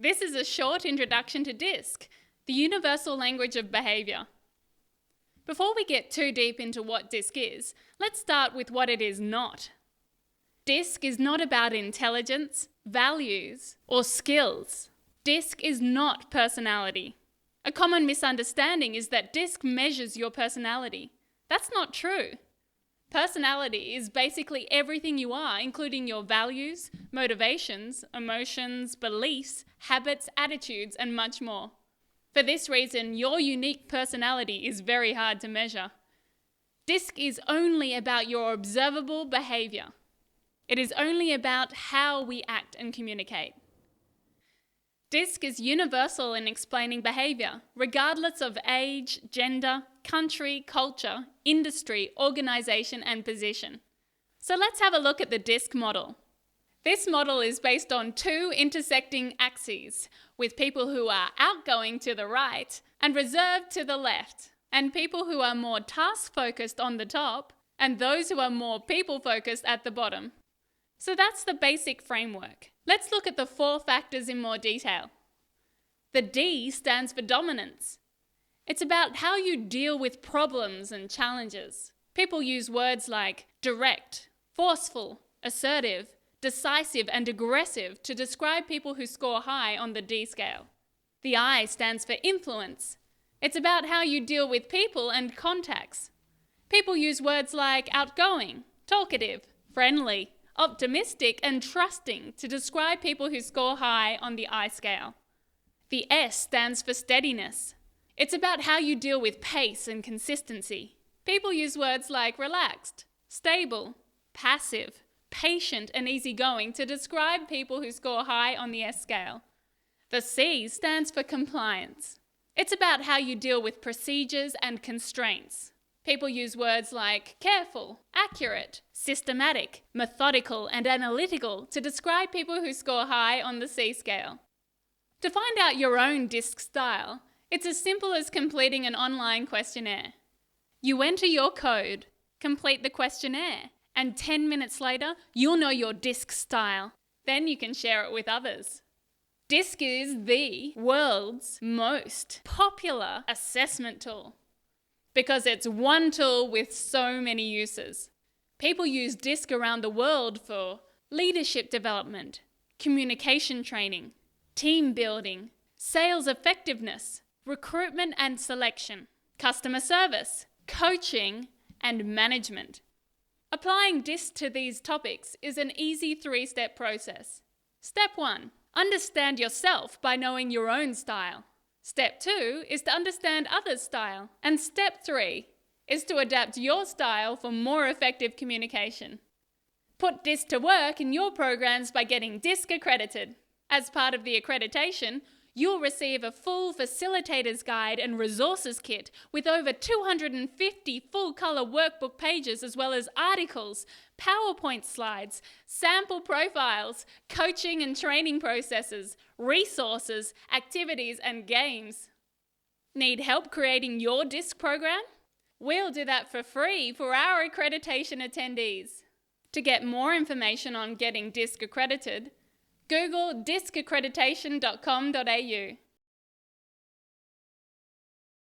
This is a short introduction to DISC, the universal language of behaviour. Before we get too deep into what DISC is, let's start with what it is not. DISC is not about intelligence, values, or skills. DISC is not personality. A common misunderstanding is that DISC measures your personality. That's not true. Personality is basically everything you are, including your values, motivations, emotions, beliefs, habits, attitudes, and much more. For this reason, your unique personality is very hard to measure. DISC is only about your observable behaviour. It is only about how we act and communicate. DISC is universal in explaining behaviour, regardless of age, gender, country, culture, industry, organisation, and position. So let's have a look at the DISC model. This model is based on two intersecting axes, with people who are outgoing to the right and reserved to the left, and people who are more task-focused on the top, and those who are more people-focused at the bottom. So that's the basic framework. Let's look at the 4 factors in more detail. The D stands for dominance. It's about how you deal with problems and challenges. People use words like direct, forceful, assertive, decisive, and aggressive to describe people who score high on the D scale. The I stands for influence. It's about how you deal with people and contacts. People use words like outgoing, talkative, friendly, optimistic, and trusting to describe people who score high on the I scale. The S stands for steadiness. It's about how you deal with pace and consistency. People use words like relaxed, stable, passive, patient, and easygoing to describe people who score high on the S scale. The C stands for compliance. It's about how you deal with procedures and constraints. People use words like careful, accurate, systematic, methodical, and analytical to describe people who score high on the C scale. To find out your own DISC style, it's as simple as completing an online questionnaire. You enter your code, complete the questionnaire, and 10 minutes later, you'll know your DISC style. Then you can share it with others. DISC is the world's most popular assessment tool, because it's one tool with so many uses. People use DISC around the world for leadership development, communication training, team building, sales effectiveness, recruitment and selection, customer service, coaching, and management. Applying DISC to these topics is an easy 3-step process. Step 1, understand yourself by knowing your own style. Step 2 is to understand others' style. And step 3 is to adapt your style for more effective communication. Put DISC to work in your programs by getting DISC accredited. As part of the accreditation, you'll receive a full facilitator's guide and resources kit with over 250 full-colour workbook pages, as well as articles, PowerPoint slides, sample profiles, coaching and training processes, resources, activities, and games. Need help creating your DISC program? We'll do that for free for our accreditation attendees. To get more information on getting DISC accredited, Google discaccreditation.com.au.